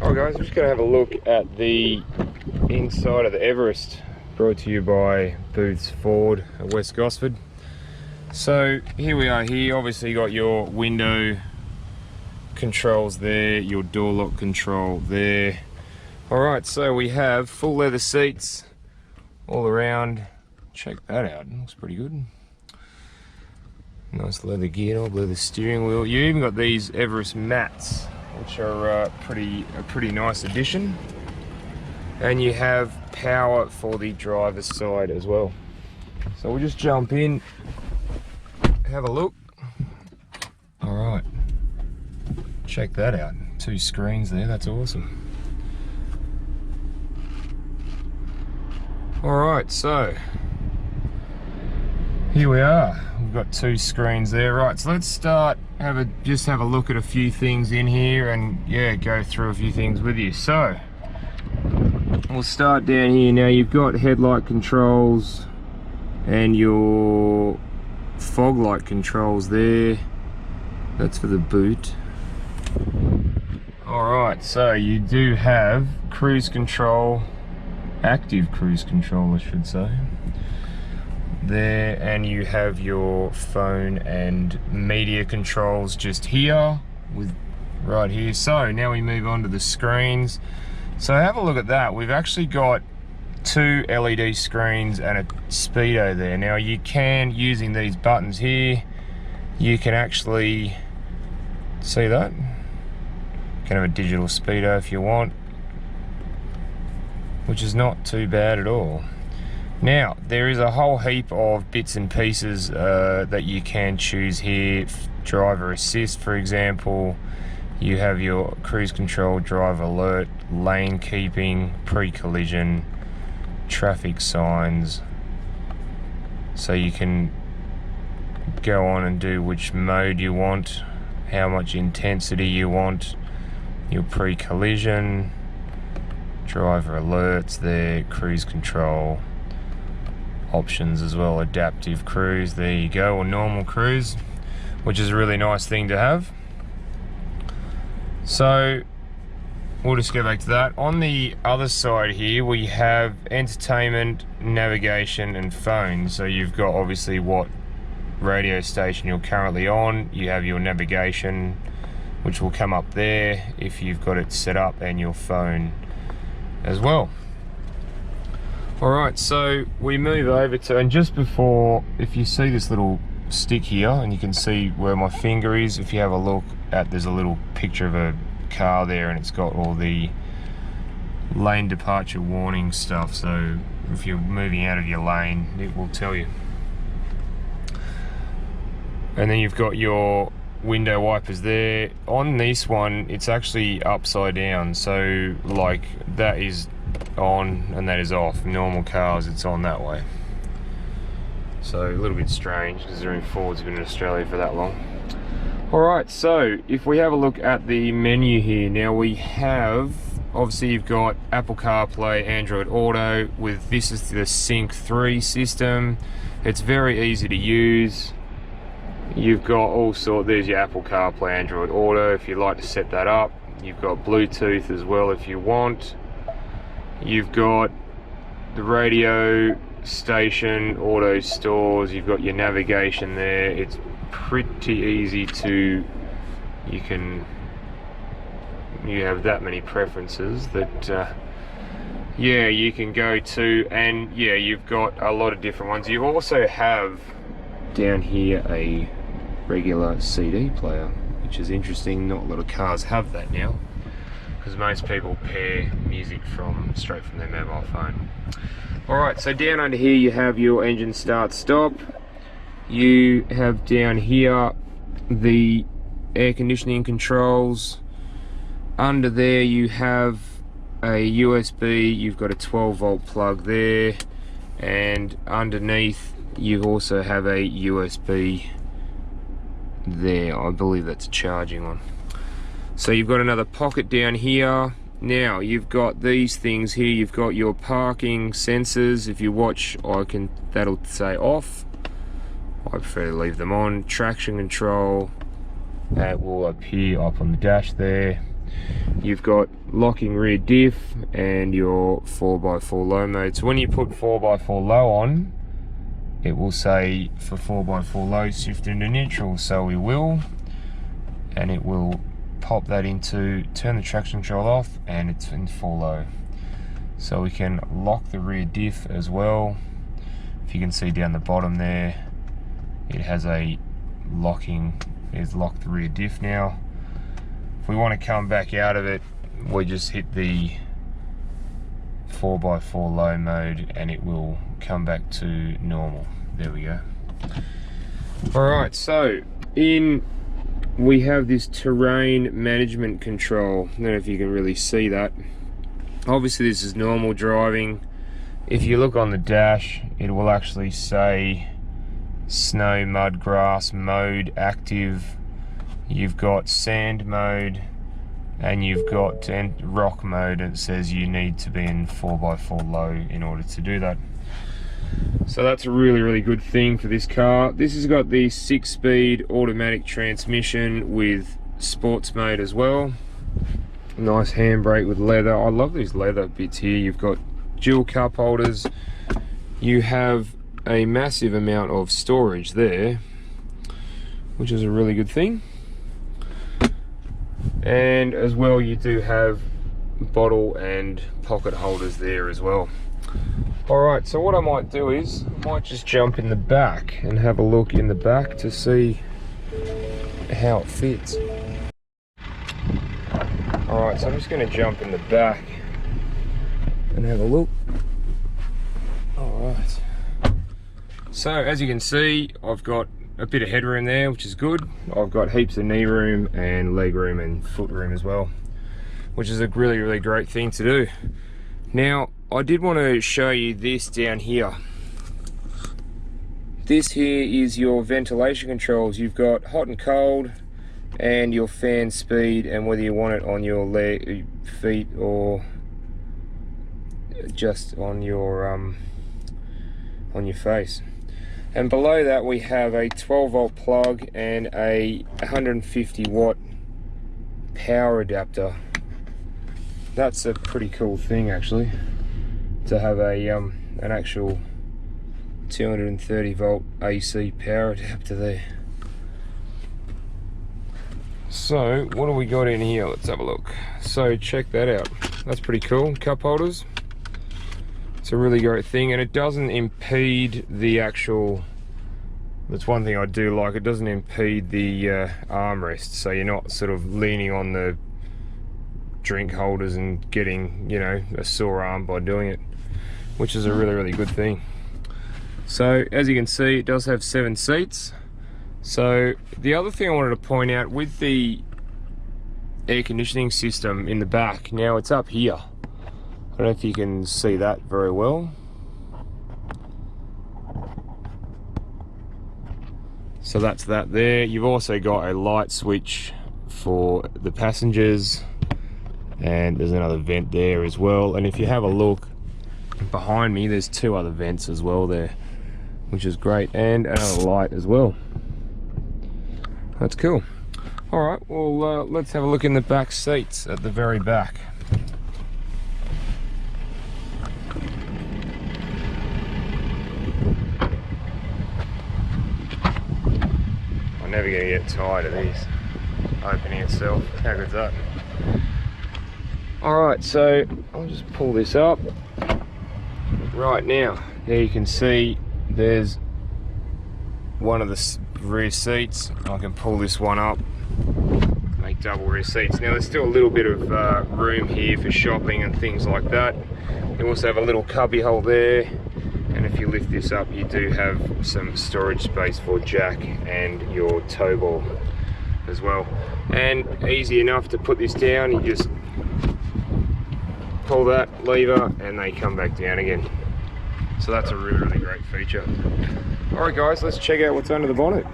Alright guys, I'm just going to have a look at the inside of the Everest, brought to you by Booth's Ford at West Gosford. So here we are here, obviously you got your window controls there, your door lock control there. Alright, so we have full leather seats all around. Check that out, it looks pretty good. Nice leather gear knob, leather steering wheel. You even got these Everest mats, which are a pretty nice addition. And you have power for the driver's side as well. So we'll just jump in, have a look. All right, check that out. 2 screens there, that's awesome. All right, so here we are. We've got 2 screens there. Right, so let's start, just have a look at a few things in here and yeah, go through a few things with you. So we'll start down here. Now you've got headlight controls and your fog light controls there. That's for the boot. Alright, so you do have cruise control, active cruise control I should say, there, and you have your phone and media controls just here, with right here. So now we move on to the screens. So have a look at that. We've actually got 2 LED screens and a speedo there. Now you can, using these buttons here, you can actually see that. You can have a digital speedo if you want, which is not too bad at all. Now, there is a whole heap of bits and pieces that you can choose here. Driver assist, for example. You have your cruise control, driver alert, lane keeping, pre-collision, traffic signs. So you can go on and do which mode you want, how much intensity you want, your pre-collision, driver alerts there, cruise control. Options as well, adaptive cruise, there you go, or normal cruise, which is a really nice thing to have. So we'll just go back to that. On the other side here we have entertainment, navigation and phone. So you've got obviously what radio station you're currently on, you have your navigation which will come up there if you've got it set up, and your phone as well. Alright, so we move over to, and just before, if you see this little stick here, and you can see where my finger is, if you have a look at, there's a little picture of a car there and it's got all the lane departure warning stuff, so if you're moving out of your lane, it will tell you. And then you've got your window wipers there. On this one, it's actually upside down, so like that is on and that is off. Normal cars, it's on that way. So a little bit strange considering Ford's been in Australia for that long. Alright, so if we have a look at the menu here, now we have, obviously you've got Apple CarPlay, Android Auto, with this is the Sync 3 system. It's very easy to use. You've got also, there's your Apple CarPlay, Android Auto if you'd like to set that up. You've got Bluetooth as well if you want. You've got the radio station, auto stores, you've got your navigation there. It's pretty easy to, you have that many preferences that yeah, you can go to, and yeah, you've got a lot of different ones. You also have down here a regular CD player, which is interesting. Not a lot of cars have that now, because most people pair music straight from their mobile phone. Alright, so down under here you have your engine start stop. You have down here the air conditioning controls. Under there you have a USB, you've got a 12-volt plug there, and underneath you also have a USB there. I believe that's a charging one. So you've got another pocket down here. Now you've got these things here. You've got your parking sensors. If you watch, that'll say off. I prefer to leave them on. Traction control, that will appear up on the dash there. You've got locking rear diff and your 4x4 low mode. So when you put 4x4 low on, it will say for 4x4 low, shift into neutral. So we will, and it will pop that into turn the traction control off, and it's in full low. So we can lock the rear diff as well. If you can see down the bottom there, it has a locking, it's locked the rear diff now. If we want to come back out of it, we just hit the 4x4 low mode and it will come back to normal. There we go. Alright, so we have this terrain management control. I don't know if you can really see that. Obviously this is normal driving. If you look on the dash, it will actually say snow, mud, grass mode active. You've got sand mode and you've got rock mode. It says you need to be in 4x4 low in order to do that. So that's a really good thing for this car. This has got the 6-speed automatic transmission with sports mode as well. Nice handbrake with leather. I love these leather bits here. You've got dual cup holders. You have a massive amount of storage there, which is a really good thing. And as well, you do have bottle and pocket holders there as well. Alright, so what I might do is I might just jump in the back and have a look in the back to see how it fits. Alright, so I'm just going to jump in the back and have a look. Alright, so as you can see, I've got a bit of headroom there, which is good. I've got heaps of knee room and leg room and foot room as well, which is a really great thing to do. Now, I did want to show you this down here. This here is your ventilation controls. You've got hot and cold and your fan speed, and whether you want it on your feet or just on your face. And below that we have a 12-volt plug and a 150-watt power adapter. That's a pretty cool thing actually, to have a an actual 230-volt AC power adapter there. So what do we got in here? Let's have a look. So check that out. That's pretty cool. Cup holders. It's a really great thing, and it doesn't impede the actual, that's one thing I do like, it doesn't impede the armrest, so you're not sort of leaning on the drink holders and getting, you know, a sore arm by doing it, which is a really good thing. So as you can see, it does have 7 seats. So the other thing I wanted to point out with the air conditioning system in the back, now it's up here. I don't know if you can see that very well. So that's that there. You've also got a light switch for the passengers, and there's another vent there as well. And if you have a look behind me, there's 2 other vents as well there, which is great, and another light as well. That's cool. All right, well, let's have a look in the back seats at the very back. I'm never gonna get tired of these opening itself. How good's that? All right, so I'll just pull this up. Right now, there you can see there's one of the rear seats. I can pull this one up, make double rear seats. Now there's still a little bit of room here for shopping and things like that. You also have a little cubby hole there, and if you lift this up, you do have some storage space for jack and your tow ball as well. And easy enough to put this down, you just pull that lever and they come back down again. So that's a really great feature. Alright guys, let's check out what's under the bonnet.